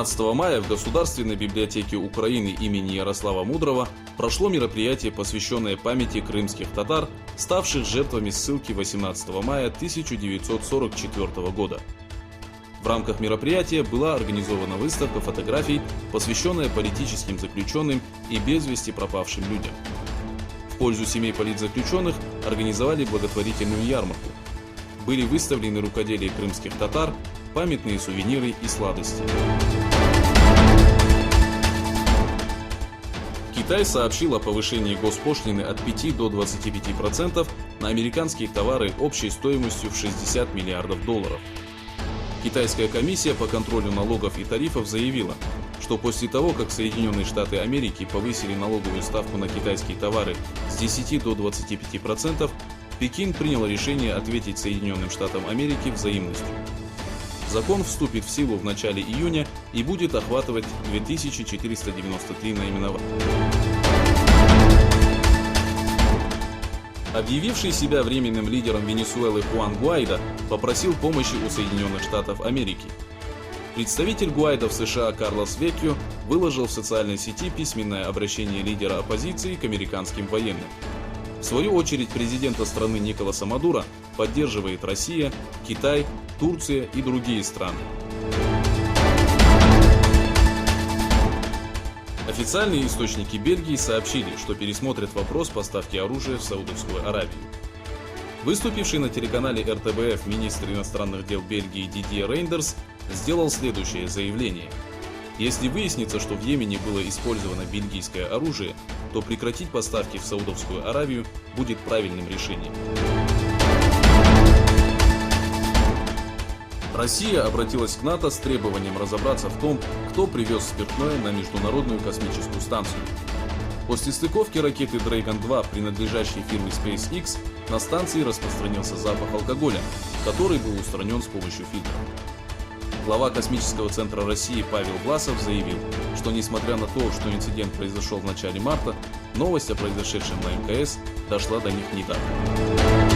12 мая в Государственной библиотеке Украины имени Ярослава Мудрого прошло мероприятие, посвященное памяти крымских татар, ставших жертвами ссылки 18 мая 1944 года. В рамках мероприятия была организована выставка фотографий, посвященная политическим заключенным и без вести пропавшим людям. В пользу семей политзаключенных организовали благотворительную ярмарку. Были выставлены рукоделия крымских татар, памятные сувениры и сладости. Китай сообщил о повышении госпошлины от 5 до 25% на американские товары общей стоимостью в $60 миллиардов. Китайская комиссия по контролю налогов и тарифов заявила, что после того, как Соединенные Штаты Америки повысили налоговую ставку на китайские товары с 10 до 25%, Пекин принял решение ответить Соединенным Штатам Америки взаимностью. Закон вступит в силу в начале июня и будет охватывать 2493 наименования. Объявивший себя временным лидером Венесуэлы Хуан Гуайдо попросил помощи у Соединенных Штатов Америки. Представитель Гуайдо в США Карлос Веккио выложил в социальной сети письменное обращение лидера оппозиции к американским военным. В свою очередь президента страны Николаса Мадуро поддерживает Россия, Китай, Турция и другие страны. Официальные источники Бельгии сообщили, что пересмотрят вопрос поставки оружия в Саудовскую Аравию. Выступивший на телеканале РТБФ министр иностранных дел Бельгии Дидье Рейндерс сделал следующее заявление. Если выяснится, что в Йемене было использовано бельгийское оружие, то прекратить поставки в Саудовскую Аравию будет правильным решением. Россия обратилась к НАТО с требованием разобраться в том, кто привез спиртное на Международную космическую станцию. После стыковки ракеты Dragon 2, принадлежащей фирме SpaceX, на станции распространился запах алкоголя, который был устранен с помощью фильтра. Глава космического центра России Павел Власов заявил, что несмотря на то, что инцидент произошел в начале марта, новость о произошедшем на МКС дошла до них недавно.